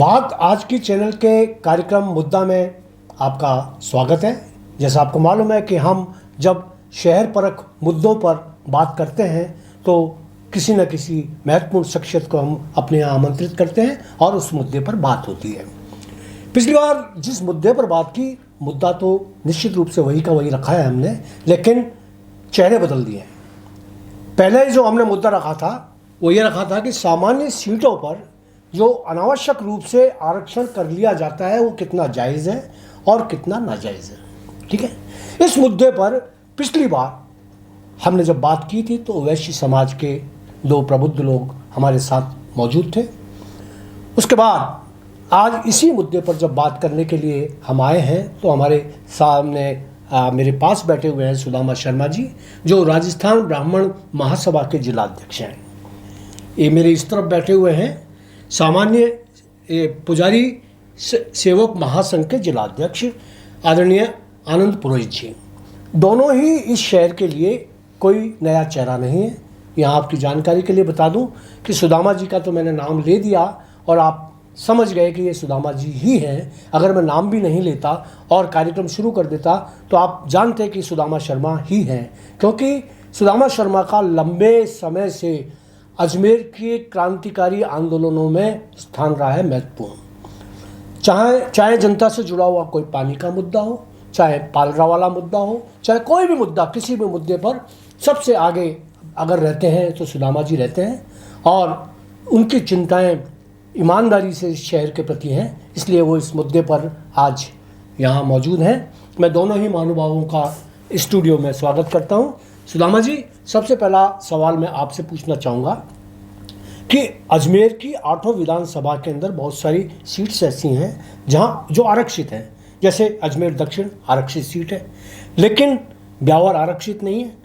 बात आज की चैनल के कार्यक्रम मुद्दा में आपका स्वागत है। जैसा आपको मालूम है कि हम जब शहर परख मुद्दों पर बात करते हैं तो किसी न किसी महत्वपूर्ण शख्सियत को हम अपने यहाँ आमंत्रित करते हैं और उस मुद्दे पर बात होती है। पिछली बार जिस मुद्दे पर बात की, मुद्दा तो निश्चित रूप से वही का वही रखा है हमने, लेकिन चेहरे बदल दिए हैं। पहले जो हमने मुद्दा रखा था वो ये रखा था कि सामान्य सीटों पर जो अनावश्यक रूप से आरक्षण कर लिया जाता है वो कितना जायज़ है और कितना नाजायज़ है। ठीक है, इस मुद्दे पर पिछली बार हमने जब बात की थी तो वैश्य समाज के दो प्रबुद्ध लोग हमारे साथ मौजूद थे। उसके बाद आज इसी मुद्दे पर जब बात करने के लिए हम आए हैं तो हमारे सामने मेरे पास बैठे हुए हैं सुदामा शर्मा जी, जो राजस्थान ब्राह्मण महासभा के जिलाध्यक्ष हैं। ये मेरे इस तरफ बैठे हुए हैं सामान्य पुजारी सेवक महासंघ के जिलाध्यक्ष आदरणीय आनंद पुरोहित जी। दोनों ही इस शहर के लिए कोई नया चेहरा नहीं है। यहाँ आपकी जानकारी के लिए बता दूं कि सुदामा जी का तो मैंने नाम ले दिया और आप समझ गए कि ये सुदामा जी ही हैं। अगर मैं नाम भी नहीं लेता और कार्यक्रम शुरू कर देता तो आप जानते कि सुदामा शर्मा ही हैं, क्योंकि सुदामा शर्मा का लंबे समय से अजमेर के क्रांतिकारी आंदोलनों में स्थान रहा है महत्वपूर्ण। चाहे जनता से जुड़ा हुआ कोई पानी का मुद्दा हो, चाहे पालरा वाला मुद्दा हो, चाहे कोई भी मुद्दा, किसी भी मुद्दे पर सबसे आगे अगर रहते हैं तो सुदामा जी रहते हैं और उनकी चिंताएं ईमानदारी से इस शहर के प्रति हैं, इसलिए वो इस मुद्दे पर आज यहाँ मौजूद हैं। मैं दोनों ही महानुभावों का स्टूडियो में स्वागत करता हूँ। सुदामा जी, सबसे पहला सवाल मैं आपसे पूछना चाहूँगा कि अजमेर की 8 विधानसभा के अंदर बहुत सारी सीट्स ऐसी हैं जहाँ जो आरक्षित हैं, जैसे अजमेर दक्षिण आरक्षित सीट है, लेकिन ब्यावर आरक्षित नहीं है।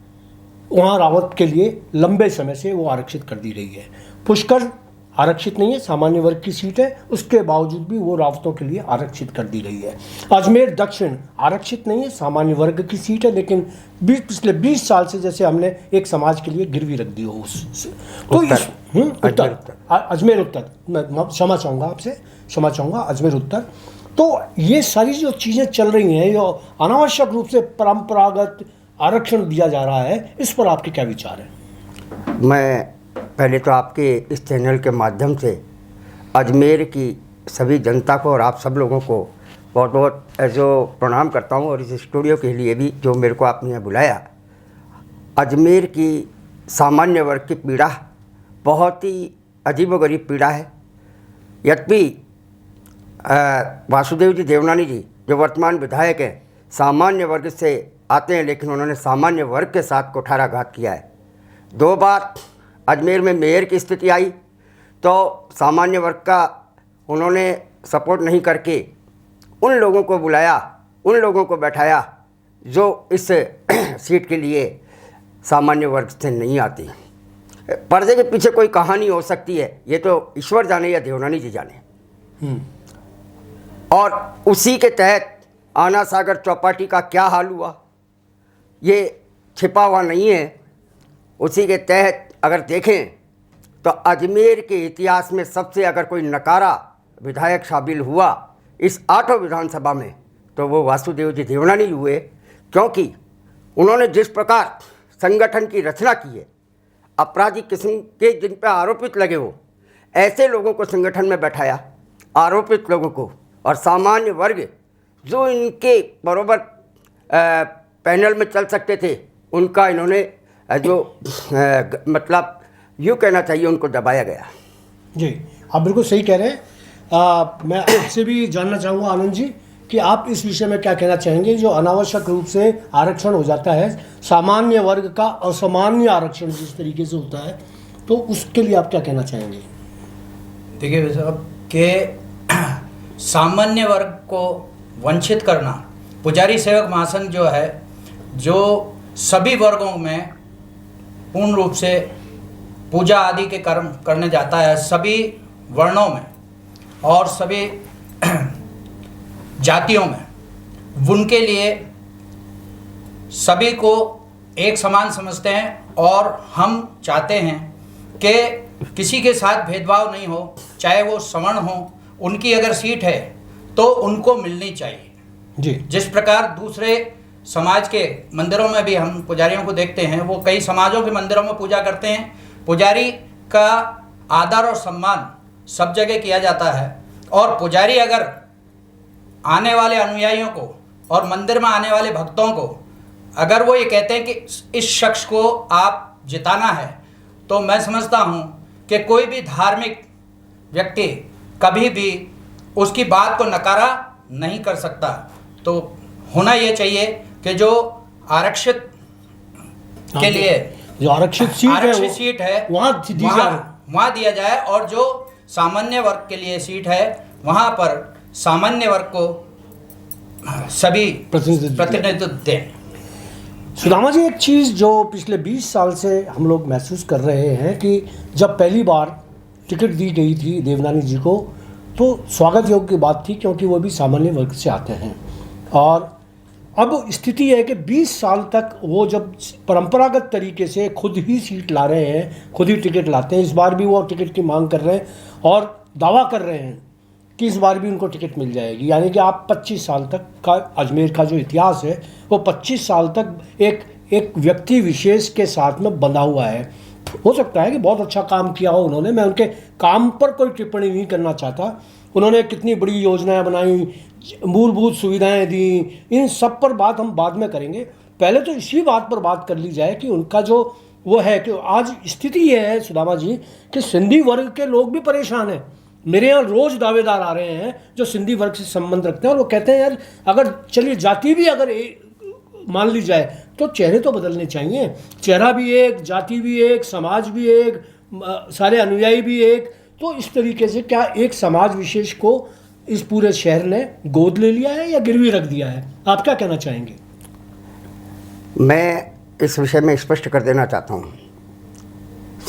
वहाँ रावत के लिए लंबे समय से वो आरक्षित कर दी रही है। पुष्कर आरक्षित नहीं है, सामान्य वर्ग की सीट है, उसके बावजूद भी वो रावतों के लिए आरक्षित कर दी रही है। अजमेर दक्षिण आरक्षित नहीं है, सामान्य वर्ग की सीट है, लेकिन पिछले 20 साल से जैसे हमने एक समाज के लिए गिरवी रख दी हो उस तो अजमेर उत्तर, मैं क्षमा चाहूँगा आपसे, क्षमा चाहूँगा, अजमेर उत्तर। तो ये सारी जो चीज़ें चल रही हैं, जो अनावश्यक रूप से परंपरागत आरक्षण दिया जा रहा है, इस पर आपके क्या विचार हैं? मैं पहले तो आपके इस चैनल के माध्यम से अजमेर की सभी जनता को और आप सब लोगों को बहुत बहुत जो प्रणाम करता हूं, और इस स्टूडियो के लिए भी जो मेरे को आपने यहाँ बुलाया। अजमेर की सामान्य वर्ग की पीड़ा बहुत ही अजीबोगरीब पीड़ा है। यद्यपि वासुदेव जी देवनानी जी जो वर्तमान विधायक हैं सामान्य वर्ग से आते हैं, लेकिन उन्होंने सामान्य वर्ग के साथ कुठाराघात किया है। 2 बार अजमेर में मेयर की स्थिति आई तो सामान्य वर्ग का उन्होंने सपोर्ट नहीं करके उन लोगों को बुलाया, उन लोगों को बैठाया जो इस सीट के लिए सामान्य वर्ग से नहीं आती। पर्दे के पीछे कोई कहानी हो सकती है, ये तो ईश्वर जाने या देवनानी जी जाने। और उसी के तहत आना सागर चौपाटी का क्या हाल हुआ ये छिपा हुआ नहीं है। उसी के तहत अगर देखें तो अजमेर के इतिहास में सबसे अगर कोई नकारा विधायक शामिल हुआ इस 8 विधानसभा में तो वो वासुदेव जी देवनानी हुए, क्योंकि उन्होंने जिस प्रकार संगठन की रचना की है, अपराधी किस्म के जिन पर आरोपित लगे हो ऐसे लोगों को संगठन में बैठाया, आरोपित लोगों को, और सामान्य वर्ग जो इनके बराबर पैनल में चल सकते थे उनका इन्होंने जो मतलब यूँ कहना चाहिए उनको दबाया गया। जी, आप बिल्कुल सही कह रहे हैं। मैं आपसे भी जानना चाहूँगा आनंद जी कि आप इस विषय में क्या कहना चाहेंगे। जो अनावश्यक रूप से आरक्षण हो जाता है, सामान्य वर्ग का असामान्य आरक्षण जिस तरीके से होता है, तो उसके लिए आप क्या कहना चाहेंगे? देखिए साहब कि सामान्य वर्ग को वंचित करना, पुजारी सेवक महासंघ जो है जो सभी वर्गों में पूर्ण रूप से पूजा आदि के कर्म करने जाता है, सभी वर्णों में और सभी जातियों में, उनके लिए सभी को एक समान समझते हैं और हम चाहते हैं कि किसी के साथ भेदभाव नहीं हो, चाहे वो सवर्ण हो, उनकी अगर सीट है तो उनको मिलनी चाहिए। जी। जिस प्रकार दूसरे समाज के मंदिरों में भी हम पुजारियों को देखते हैं, वो कई समाजों के मंदिरों में पूजा करते हैं, पुजारी का आदर और सम्मान सब जगह किया जाता है। और पुजारी अगर आने वाले अनुयायियों को और मंदिर में आने वाले भक्तों को अगर वो ये कहते हैं कि इस शख्स को आप जिताना है, तो मैं समझता हूँ कि कोई भी धार्मिक व्यक्ति कभी भी उसकी बात को नकारा नहीं कर सकता। तो होना ये चाहिए कि जो आरक्षित के लिए जो आरक्षित सीट है वहाँ दिया जाए, और जो सामान्य वर्ग के लिए सीट है वहाँ पर सामान्य वर्ग को सभी प्रतिनिधित्व दें। सुदामा जी, एक चीज़ जो पिछले 20 साल से हम लोग महसूस कर रहे हैं कि जब पहली बार टिकट दी गई थी देवनानी जी को, तो स्वागत योग्य की बात थी, क्योंकि वो भी सामान्य वर्ग से आते हैं। और अब स्थिति है कि 20 साल तक वो जब परंपरागत तरीके से खुद ही सीट ला रहे हैं, खुद ही टिकट लाते हैं, इस बार भी वो टिकट की मांग कर रहे हैं और दावा कर रहे हैं कि इस बार भी उनको टिकट मिल जाएगी। यानी कि आप 25 साल तक का अजमेर का जो इतिहास है वो 25 साल तक एक व्यक्ति विशेष के साथ में बंधा हुआ है। हो सकता है कि बहुत अच्छा काम किया हो उन्होंने, मैं उनके काम पर कोई टिप्पणी नहीं करना चाहता। उन्होंने कितनी बड़ी योजनाएं बनाई, मूलभूत सुविधाएं दी, इन सब पर बात हम बाद में करेंगे। पहले तो इसी बात पर बात कर ली जाए कि उनका जो वो है कि आज स्थिति ये है सुदामा जी कि सिंधी वर्ग के लोग भी परेशान हैं। मेरे यहाँ रोज़ दावेदार आ रहे हैं जो सिंधी वर्ग से संबंध रखते हैं, और वो कहते हैं यार अगर चलिए जाति भी अगर मान ली जाए तो चेहरे तो बदलने चाहिए। चेहरा भी एक, जाति भी एक, समाज भी एक, सारे अनुयायी भी एक। तो इस तरीके से क्या एक समाज विशेष को इस पूरे शहर ने गोद ले लिया है या गिरवी रख दिया है? आप क्या कहना चाहेंगे? मैं इस विषय में स्पष्ट कर देना चाहता हूँ,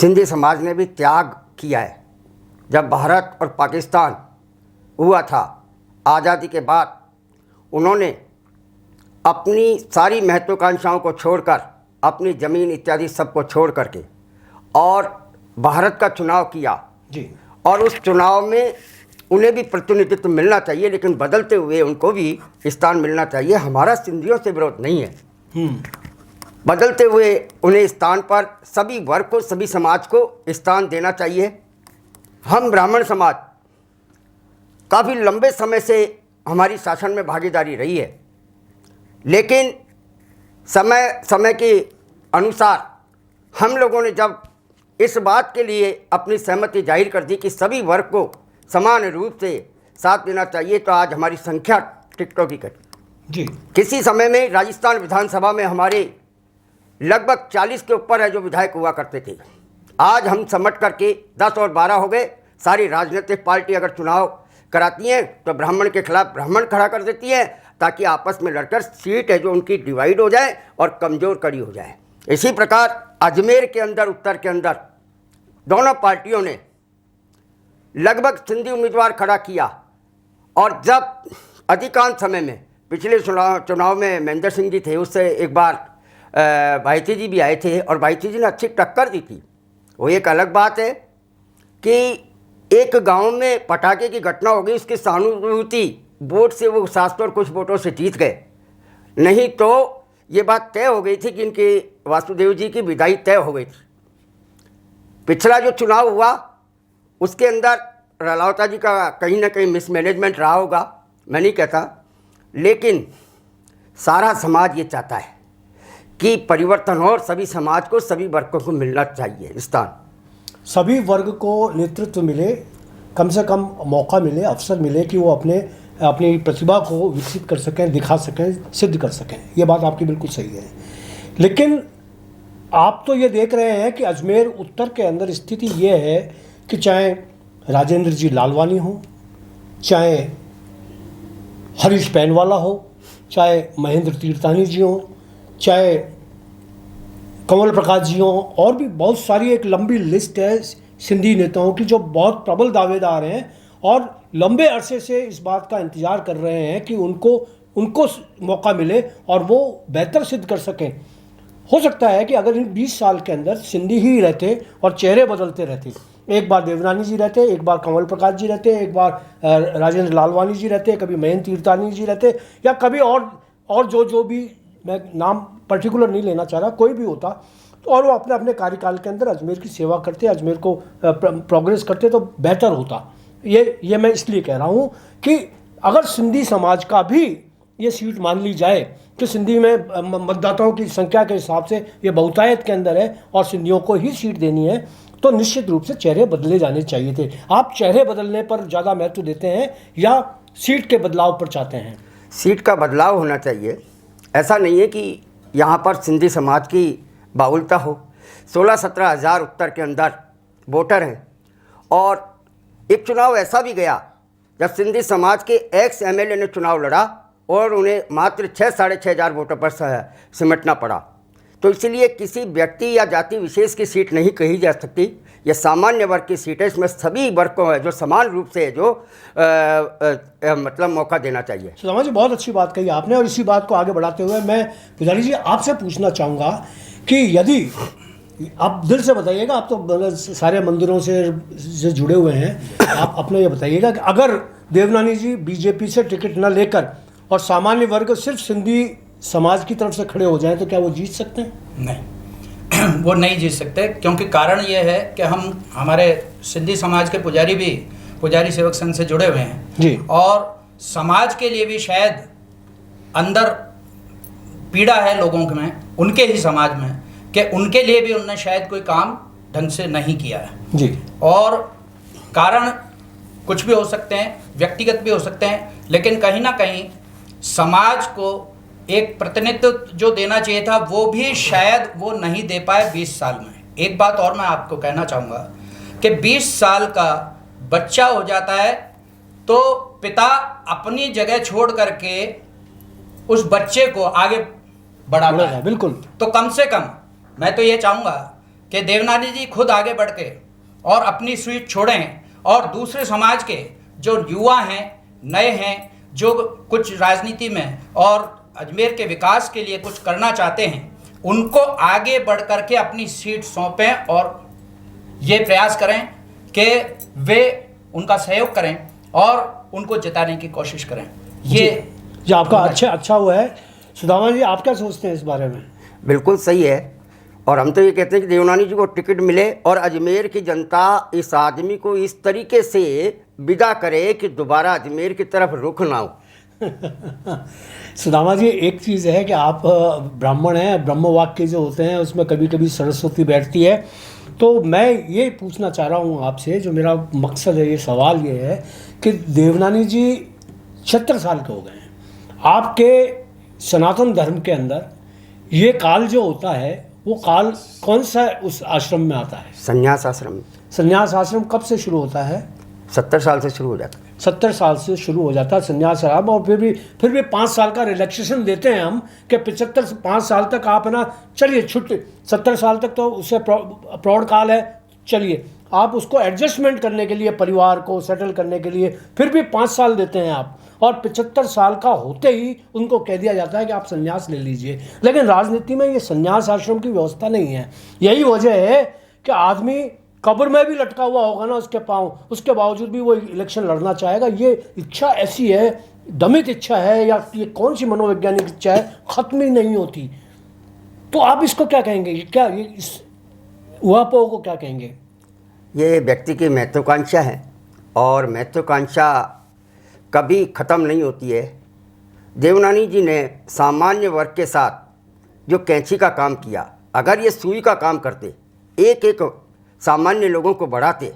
सिंधी समाज ने भी त्याग किया है। जब भारत और पाकिस्तान हुआ था आज़ादी के बाद, उन्होंने अपनी सारी महत्वाकांक्षाओं को छोड़कर, अपनी ज़मीन इत्यादि सबको छोड़ करके और भारत का चुनाव किया जी। और उस चुनाव में उन्हें भी प्रतिनिधित्व मिलना चाहिए, लेकिन बदलते हुए उनको भी स्थान मिलना चाहिए। हमारा सिंधियों से विरोध नहीं है। बदलते हुए उन्हें स्थान पर सभी वर्ग को, सभी समाज को स्थान देना चाहिए। हम ब्राह्मण समाज काफ़ी लंबे समय से हमारी शासन में भागीदारी रही है, लेकिन समय के अनुसार हम लोगों ने जब इस बात के लिए अपनी सहमति जाहिर कर दी कि सभी वर्ग को समान रूप से साथ देना चाहिए, तो आज हमारी संख्या टिकटों की घटी जी। किसी समय में राजस्थान विधानसभा में हमारे लगभग 40 के ऊपर है जो विधायक हुआ करते थे। आज हम समट करके 10 और 12 हो गए। सारी राजनीतिक पार्टी अगर चुनाव कराती हैं तो ब्राह्मण के खिलाफ ब्राह्मण खड़ा कर देती है, ताकि आपस में लड़कर सीट है जो उनकी डिवाइड हो जाए और कमज़ोर कड़ी हो जाए। इसी प्रकार अजमेर के अंदर, उत्तर के अंदर दोनों पार्टियों ने लगभग सिंधी उम्मीदवार खड़ा किया, और जब अधिकांश समय में पिछले चुनाव में महेंद्र सिंह जी थे, उससे एक बार भाईती जी भी आए थे और भाईती जी ने अच्छी टक्कर दी थी। वो एक अलग बात है कि एक गांव में पटाखे की घटना हो गई, उसकी सहानुभूति वोट से वो 700 और कुछ वोटों से जीत गए, नहीं तो ये बात तय हो गई थी कि इनके वासुदेव जी की विदाई तय हो गई थी। पिछला जो चुनाव हुआ उसके अंदर रलावता जी का कहीं ना कहीं मिसमैनेजमेंट रहा होगा, मैं नहीं कहता, लेकिन सारा समाज ये चाहता है कि परिवर्तन हो और सभी समाज को, सभी वर्गों को मिलना चाहिए स्थान। सभी वर्ग को नेतृत्व मिले, कम से कम मौका मिले, अवसर मिले कि वो अपनी प्रतिभा को विकसित कर सकें, दिखा सकें, सिद्ध कर सकें। ये बात आपकी बिल्कुल सही है। लेकिन आप तो ये देख रहे हैं कि अजमेर उत्तर के अंदर स्थिति ये है कि चाहे राजेंद्र जी लालवानी हो, चाहे हरीश पैनवाला हो, चाहे महेंद्र तीर्थानी जी हो, चाहे कमल प्रकाश जी हों, और भी बहुत सारी एक लंबी लिस्ट है सिंधी नेताओं की जो बहुत प्रबल दावेदार हैं और लंबे अरसे से इस बात का इंतज़ार कर रहे हैं कि उनको मौका मिले और वो बेहतर सिद्ध कर सकें। हो सकता है कि अगर इन 20 साल के अंदर सिंधी ही रहते और चेहरे बदलते रहते, एक बार देवनानी जी रहते, एक बार कंवल प्रकाश जी रहते, एक बार राजेंद्र लालवानी जी रहते, कभी मयंक तीर्थानी जी रहते, या कभी और जो भी, मैं नाम पर्टिकुलर नहीं लेना चाह रहा, कोई भी होता, तो और वो अपने अपने कार्यकाल के अंदर अजमेर की सेवा करते, अजमेर को प्रोग्रेस करते तो बेहतर होता। ये मैं इसलिए कह रहा हूँ कि अगर सिंधी समाज का भी ये सीट मान ली जाए कि सिंधी में मतदाताओं की संख्या के हिसाब से ये बहुतायत के अंदर है और सिंधियों को ही सीट देनी है, तो निश्चित रूप से चेहरे बदले जाने चाहिए थे। आप चेहरे बदलने पर ज़्यादा महत्व देते हैं या सीट के बदलाव पर चाहते हैं? सीट का बदलाव होना चाहिए। ऐसा नहीं है कि यहाँ पर सिंधी समाज की बाहुलता हो। 16-17 हज़ार उत्तर के अंदर वोटर हैं और एक चुनाव ऐसा भी गया जब सिंधी समाज के एक्स एमएलए ने चुनाव लड़ा और उन्हें मात्र 6-6.5 हज़ार वोटों पर सिमटना पड़ा। तो इसलिए किसी व्यक्ति या जाति विशेष की सीट नहीं कही जा सकती, यह सामान्य वर्ग की सीट है। इसमें सभी वर्ग को है जो समान रूप से जो मतलब मौका देना चाहिए। सुदामा जी, बहुत अच्छी बात कही आपने, और इसी बात को आगे बढ़ाते हुए मैं पुजारी जी आपसे पूछना चाहूँगा कि यदि आप दिल से बताइएगा, आप तो सारे मंदिरों से जुड़े हुए हैं, आप अपने ये बताइएगा कि अगर देवनानी जी बीजेपी से टिकट न लेकर और सामान्य वर्ग सिर्फ सिंधी समाज की तरफ से खड़े हो जाएं तो क्या वो जीत सकते हैं? नहीं, वो नहीं जीत सकते, क्योंकि कारण ये है कि हमारे सिंधी समाज के पुजारी भी पुजारी सेवक संघ से जुड़े हुए हैं जी, और समाज के लिए भी शायद अंदर पीड़ा है लोगों में, उनके ही समाज में, कि उनके लिए भी उनने शायद कोई काम ढंग से नहीं किया है जी। और कारण कुछ भी हो सकते हैं, व्यक्तिगत भी हो सकते हैं, लेकिन कहीं ना कहीं समाज को एक प्रतिनिधित्व जो देना चाहिए था वो भी शायद वो नहीं दे पाए 20 साल में। एक बात और मैं आपको कहना चाहूँगा कि 20 साल का बच्चा हो जाता है तो पिता अपनी जगह छोड़ करके उस बच्चे को आगे बढ़ाता है। बिल्कुल। तो कम से कम मैं तो ये चाहूँगा कि देवनानी जी खुद आगे बढ़ के और अपनी सीट छोड़ें और दूसरे समाज के जो युवा हैं, नए हैं, जो कुछ राजनीति में और अजमेर के विकास के लिए कुछ करना चाहते हैं, उनको आगे बढ़ करके अपनी सीट सौंपें और ये प्रयास करें कि वे उनका सहयोग करें और उनको जिताने की कोशिश करें। ये जो आपका अच्छा हुआ है। सुदामा जी, आप क्या सोचते हैं इस बारे में? बिल्कुल सही है, और हम तो ये कहते हैं कि देवनानी जी को टिकट मिले और अजमेर की जनता इस आदमी को इस तरीके से विदा करे कि दोबारा अजमेर की तरफ रुख ना हो। सुदामा जी, एक चीज़ है कि आप ब्राह्मण हैं, ब्रह्म वाक्य जो होते हैं उसमें कभी कभी सरस्वती बैठती है, तो मैं ये पूछना चाह रहा हूँ आपसे, जो मेरा मकसद है, ये सवाल ये है कि देवनानी जी 76 साल के हो गए हैं। आपके सनातन धर्म के अंदर ये काल जो होता है वो काल कौन सा उस आश्रम में आता है? संन्यास आश्रम। संन्यास आश्रम कब से शुरू होता है? 70 साल से शुरू हो जाता है। 70 साल से शुरू हो जाता है संन्यास आश्रम, और फिर भी 5 साल का रिलैक्सेशन देते हैं हम कि 5 साल तक आप है ना, चलिए छुट्टी, 70 साल तक तो उससे प्रौढ़ काल है, चलिए आप उसको एडजस्टमेंट करने के लिए, परिवार को सेटल करने के लिए फिर भी 5 साल देते हैं आप, और 75 साल का होते ही उनको कह दिया जाता है कि आप संन्यास ले लीजिए। लेकिन राजनीति में ये संन्यास आश्रम की व्यवस्था नहीं है। यही वजह है कि आदमी कब्र में भी लटका हुआ होगा ना उसके पाँव, उसके बावजूद भी वो इलेक्शन लड़ना चाहेगा। ये इच्छा ऐसी है, दमित इच्छा है, या ये कौन सी मनोवैज्ञानिक इच्छा है, ख़त्म ही नहीं होती। तो आप इसको क्या कहेंगे? क्या ये इस उहापोह को क्या कहेंगे? ये व्यक्ति की महत्वाकांक्षा है और महत्वाकांक्षा कभी ख़त्म नहीं होती है। देवनानी जी ने सामान्य वर्ग के साथ जो कैंची का काम किया, अगर ये सुई का काम करते, एक एक सामान्य लोगों को बढ़ाते,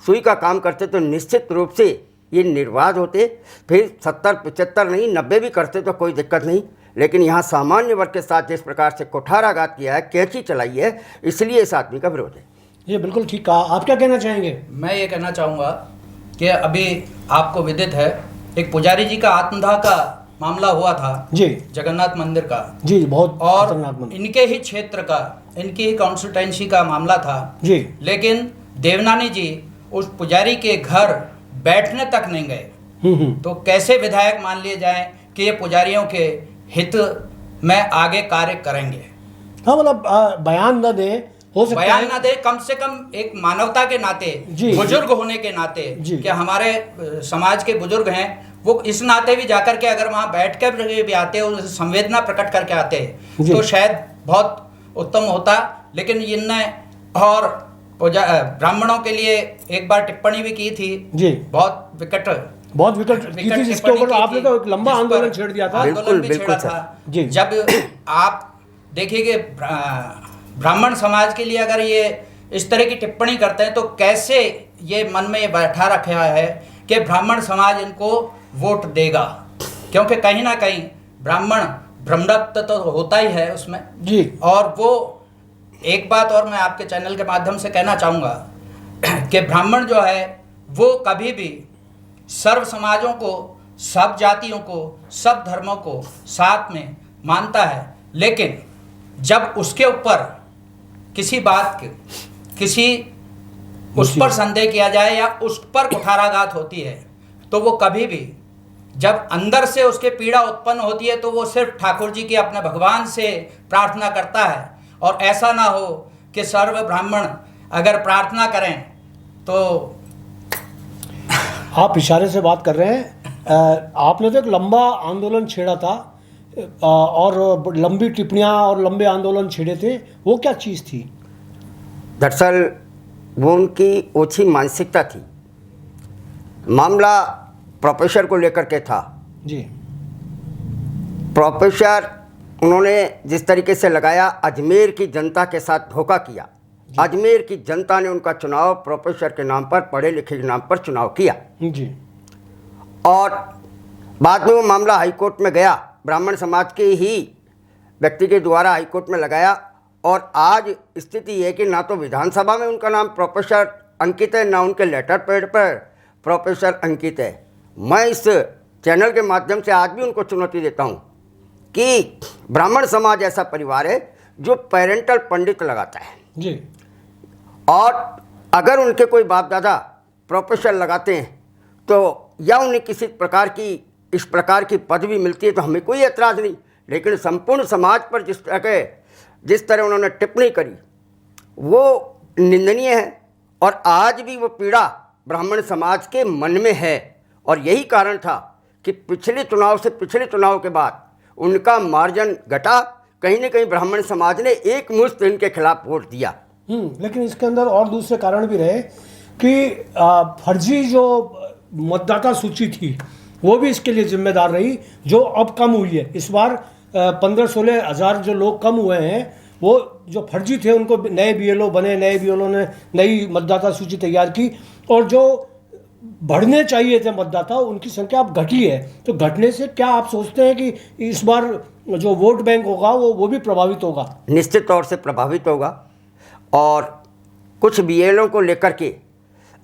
सुई का काम करते, तो निश्चित रूप से ये निर्वाध होते। फिर 70-75 नहीं 90 भी करते तो कोई दिक्कत नहीं। लेकिन यहाँ सामान्य वर्ग के साथ जिस प्रकार से कुठाराघात किया है, कैंची चलाई है, इसलिए इस आदमी का विरोध है। ये बिल्कुल ठीक कहा। आप क्या कहना चाहेंगे? मैं ये कहना चाहूँगा कि अभी आपको विदित है एक पुजारी जी का आत्मदाह का मामला हुआ था जी, जगन्नाथ मंदिर का जी, बहुत और खतरनाक मंदिर। इनके ही क्षेत्र का, इनकी ही कॉन्स्टिट्यूएंसी का मामला था जी। लेकिन देवनानी जी उस पुजारी के घर बैठने तक नहीं गए। तो कैसे विधायक मान लिए जाएं कि ये पुजारियों के हित में आगे कार्य करेंगे? हाँ, मतलब बयान न दें हो सकता बयान है ना दे, कम से कम एक मानवता के नाते, जी, बुजुर्ग होने के नाते जी, कि हमारे समाज के बुजुर्ग हैं, वो इस नाते भी जाकर के अगर वहाँ बैठ कर भी आते हैं, उस संवेदना प्रकट करके आते हैं, जी। तो शायद बहुत उत्तम होता। लेकिन इनने और ब्राह्मणों के लिए एक बार टिप्पणी भी की थी, जी, बहुत विकट की थी, जिसके ऊपर आपने तो एक लंबा आंदोलन छेड़ दिया था। आंदोलन भी बिल्कुल छेड़ा सर। था। जी। जब आप देखिए कि ब्राह्मण समाज के लिए अगर ये इस तरह की टिप्पणी करते हैं, तो कैसे ये मन में ये बैठा रखा है कि ब्राह्मण समाज इनको वोट देगा, क्योंकि कहीं ना कहीं ब्राह्मण ब्रह्मदत्त तो होता ही है उसमें जी। और वो एक बात और मैं आपके चैनल के माध्यम से कहना चाहूँगा कि ब्राह्मण जो है वो कभी भी सर्व समाजों को, सब जातियों को, सब धर्मों को साथ में मानता है, लेकिन जब उसके ऊपर किसी बात के किसी उस पर संदेह किया जाए या उस पर कुठाराघात होती है, तो वो कभी भी जब अंदर से उसके पीड़ा उत्पन्न होती है तो वो सिर्फ ठाकुर जी की अपने भगवान से प्रार्थना करता है। और ऐसा ना हो कि सर्व ब्राह्मण अगर प्रार्थना करें तो आप इशारे से बात कर रहे हैं। आपने तो एक लंबा आंदोलन छेड़ा था और लंबी टिप्पणियां और लंबे आंदोलन छेड़े थे, वो क्या चीज़ थी? दरअसल वो उनकी ओछी मानसिकता थी। मामला प्रोफेसर को लेकर के था। जी, प्रोफेसर उन्होंने जिस तरीके से लगाया, अजमेर की जनता के साथ धोखा किया। अजमेर की जनता ने उनका चुनाव प्रोफेसर के नाम पर, पढ़े लिखे के नाम पर चुनाव किया जी, और बाद में वो मामला हाईकोर्ट में गया, ब्राह्मण समाज के ही व्यक्ति के द्वारा हाईकोर्ट में लगाया। और आज स्थिति ये है कि ना तो विधानसभा में उनका नाम प्रोफेसर अंकित है, ना उनके लेटर पैड पर प्रोफेसर अंकित है। मैं इस चैनल के माध्यम से आज भी उनको चुनौती देता हूँ कि ब्राह्मण समाज ऐसा परिवार है जो पेरेंटल पंडित लगाता है जी, और अगर उनके कोई बाप दादा प्रोफेसर लगाते हैं तो या उन्हें किसी प्रकार की इस प्रकार की पदवी मिलती है तो हमें कोई एतराज़ नहीं। लेकिन संपूर्ण समाज पर जिस तरह उन्होंने टिप्पणी करी वो निंदनीय है और आज भी वो पीड़ा ब्राह्मण समाज के मन में है। और यही कारण था कि पिछले चुनाव से पिछले चुनाव के बाद उनका मार्जिन घटा। कहीं न कहीं ब्राह्मण समाज ने एक मुश्त इनके खिलाफ वोट दिया। लेकिन इसके अंदर और दूसरे कारण भी रहे कि फर्जी जो मतदाता सूची थी वो भी इसके लिए जिम्मेदार रही, जो अब कम हुई है। इस बार 15-16 हज़ार जो लोग कम हुए हैं, वो जो फर्जी थे उनको नए बीएलओ बने, नए बीएलओ ने नई मतदाता सूची तैयार की और जो बढ़ने चाहिए थे मतदाता उनकी संख्या अब घटी है। तो घटने से क्या आप सोचते हैं कि इस बार जो वोट बैंक होगा वो भी प्रभावित होगा? निश्चित तौर से प्रभावित होगा और कुछ बीएलओ को लेकर के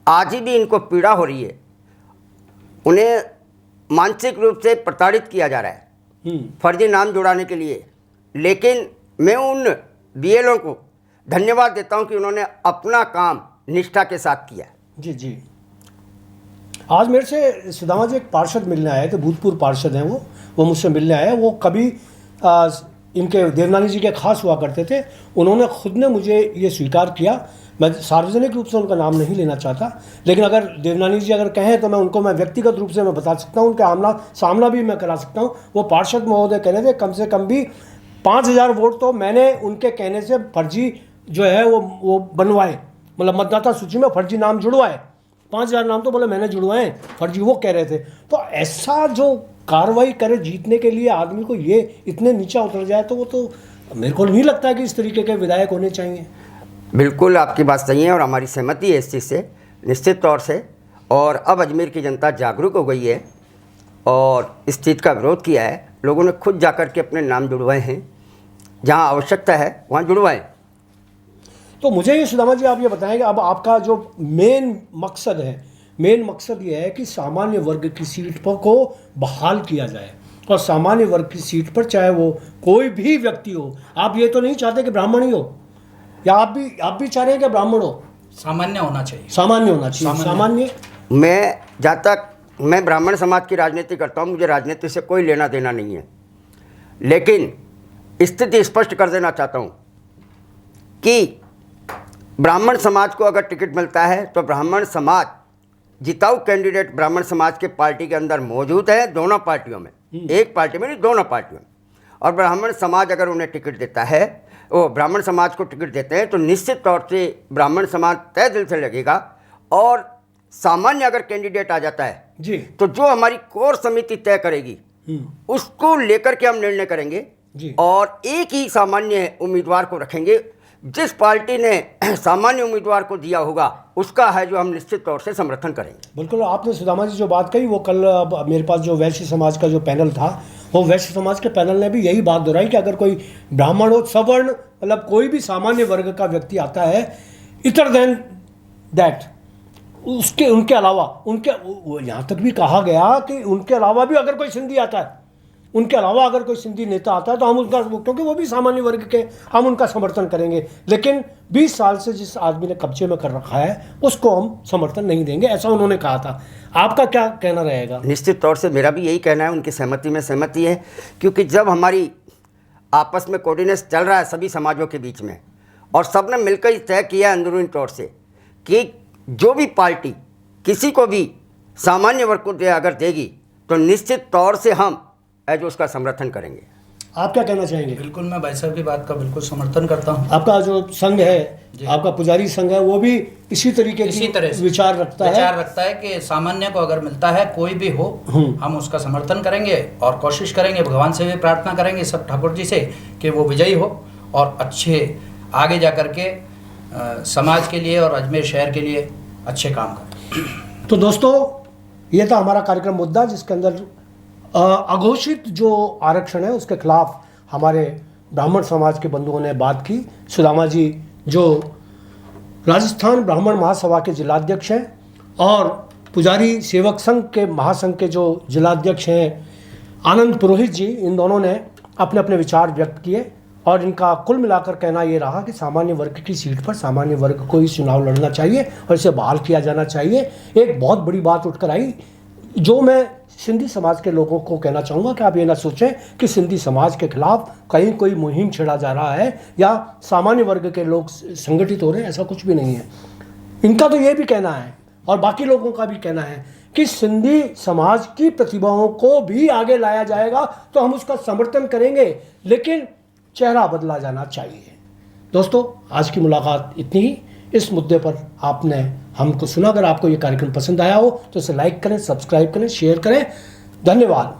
आज भी इनको पीड़ा हो रही है। उन्हें मानसिक रूप से प्रताड़ित किया जा रहा है फर्जी नाम जुड़ाने के लिए। लेकिन मैं उन बीएलओ को धन्यवाद देता हूं कि उन्होंने अपना काम निष्ठा के साथ किया। जी जी। आज मेरे से सुदामा जी एक पार्षद मिलने आए थे, भूतपूर्व पार्षद हैं वो मुझसे मिलने आए। वो कभी इनके देवनानी जी के खास हुआ करते थे। उन्होंने खुद ने मुझे ये स्वीकार किया। मैं सार्वजनिक रूप से उनका नाम नहीं लेना चाहता, लेकिन अगर देवनानी जी अगर कहें तो मैं व्यक्तिगत रूप से मैं बता सकता हूँ, उनका सामना भी मैं करा सकता हूँ। वो पार्षद महोदय कह रहे थे कम से कम भी 5,000 वोट तो मैंने उनके कहने से फर्जी जो है वो बनवाए, मतलब मतदाता सूची में फर्जी नाम जुड़वाए। 5,000 नाम तो बोले मैंने जुड़वाए, फर्जी वो कह रहे थे। तो ऐसा जो कार्रवाई करे जीतने के लिए आदमी को, ये इतने नीचा उतर जाए, तो वो तो मेरे को नहीं लगता है कि इस तरीके के विधायक होने चाहिए। बिल्कुल आपकी बात सही है और हमारी सहमति है इस चीज़ से निश्चित तौर से। और अब अजमेर की जनता जागरूक हो गई है और इस चीज़ का विरोध किया है। लोगों ने खुद जाकर के अपने नाम जुड़वाए हैं, जहां आवश्यकता है वहां जुड़वाएं। तो मुझे ये सुदामा जी आप ये बताएं कि अब आपका जो मेन मकसद ये है कि सामान्य वर्ग की सीट पर को बहाल किया जाए और सामान्य वर्ग की सीट पर चाहे वो कोई भी व्यक्ति हो। आप ये तो नहीं चाहते कि ब्राह्मण ही हो, या आप भी चाह रहे हैं कि ब्राह्मण हो? सामान्य होना चाहिए। सामान्य। जहाँ तक मैं ब्राह्मण समाज की राजनीति करता हूँ, मुझे राजनीति से कोई लेना देना नहीं है, लेकिन स्थिति स्पष्ट कर देना चाहता हूँ कि ब्राह्मण समाज को अगर टिकट मिलता है तो ब्राह्मण समाज जिताऊ कैंडिडेट ब्राह्मण समाज के पार्टी के अंदर मौजूद है, दोनों पार्टियों में, एक पार्टी में नहीं, दोनों पार्टियों में। और ब्राह्मण समाज अगर उन्हें टिकट देता है, वो ब्राह्मण समाज को टिकट देते हैं, तो निश्चित तौर से ब्राह्मण समाज तय दिल से लगेगा। और सामान्य अगर कैंडिडेट आ जाता है जी, तो जो हमारी कोर समिति तय करेगी उसको लेकर के हम निर्णय करेंगे जी। और एक ही सामान्य उम्मीदवार को रखेंगे। जिस पार्टी ने सामान्य उम्मीदवार को दिया होगा उसका है जो हम निश्चित तौर से समर्थन करेंगे। बिल्कुल, आपने सुदामा जी जो बात कही वो कल अब मेरे पास जो वैश्य समाज का जो पैनल था, वो वैश्य समाज के पैनल ने भी यही बात दोहराई कि अगर कोई ब्राह्मण हो, सवर्ण, मतलब कोई भी सामान्य वर्ग का व्यक्ति आता है, इतर देन दैट, उनके अलावा यहाँ तक भी कहा गया कि उनके अलावा भी अगर कोई सिंधी आता है, उनके अलावा अगर कोई सिंधी नेता आता है तो हम उनका, क्योंकि वो भी सामान्य वर्ग के, हम उनका समर्थन करेंगे। लेकिन 20 साल से जिस आदमी ने कब्जे में कर रखा है उसको हम समर्थन नहीं देंगे, ऐसा उन्होंने कहा था। आपका क्या कहना रहेगा? निश्चित तौर से मेरा भी यही कहना है, उनकी सहमति में सहमति है, क्योंकि जब हमारी आपस में कोऑर्डिनेशन चल रहा है सभी समाजों के बीच में, और सब ने मिलकर ही तय किया अंदरूनी तौर से कि जो भी पार्टी किसी को भी सामान्य वर्ग को अगर देगी तो निश्चित तौर से हम जो उसका समर्थन करेंगे। आप क्या कहना चाहेंगे? बिल्कुल, मैं भाई साहब की बात का बिल्कुल समर्थन करता हूँ। आपका जो संघ है, आपका पुजारी संघ है, वो भी इसी तरीके की विचार रखता है कि सामान्य को अगर मिलता है, कोई भी हो, हम उसका समर्थन करेंगे और कोशिश करेंगे, भगवान से भी प्रार्थना करेंगे सब ठाकुर जी से कि वो विजयी हो और अच्छे आगे जा कर के समाज के लिए और अजमेर शहर के लिए अच्छे काम करें। तो दोस्तों, ये था हमारा कार्यक्रम मुद्दा, जिसके अंदर अघोषित जो आरक्षण है उसके खिलाफ हमारे ब्राह्मण समाज के बंधुओं ने बात की। सुदामा जी जो राजस्थान ब्राह्मण महासभा के जिलाध्यक्ष हैं और पुजारी सेवक संघ के महासंघ के जो जिलाध्यक्ष हैं आनंद पुरोहित जी, इन दोनों ने अपने अपने विचार व्यक्त किए और इनका कुल मिलाकर कहना ये रहा कि सामान्य वर्ग की सीट पर सामान्य वर्ग को ही चुनाव लड़ना चाहिए और इसे बहाल किया जाना चाहिए। एक बहुत बड़ी बात उठकर आई, जो मैं सिंधी समाज के लोगों को कहना चाहूँगा कि आप ये ना सोचें कि सिंधी समाज के खिलाफ कहीं कोई मुहिम छेड़ा जा रहा है या सामान्य वर्ग के लोग संगठित हो रहे हैं, ऐसा कुछ भी नहीं है। इनका तो ये भी कहना है और बाकी लोगों का भी कहना है कि सिंधी समाज की प्रतिभाओं को भी आगे लाया जाएगा तो हम उसका समर्थन करेंगे, लेकिन चेहरा बदला जाना चाहिए। दोस्तों, आज की मुलाकात इतनी ही। इस मुद्दे पर आपने हमको सुना। अगर आपको ये कार्यक्रम पसंद आया हो तो इसे लाइक करें, सब्सक्राइब करें, शेयर करें। धन्यवाद।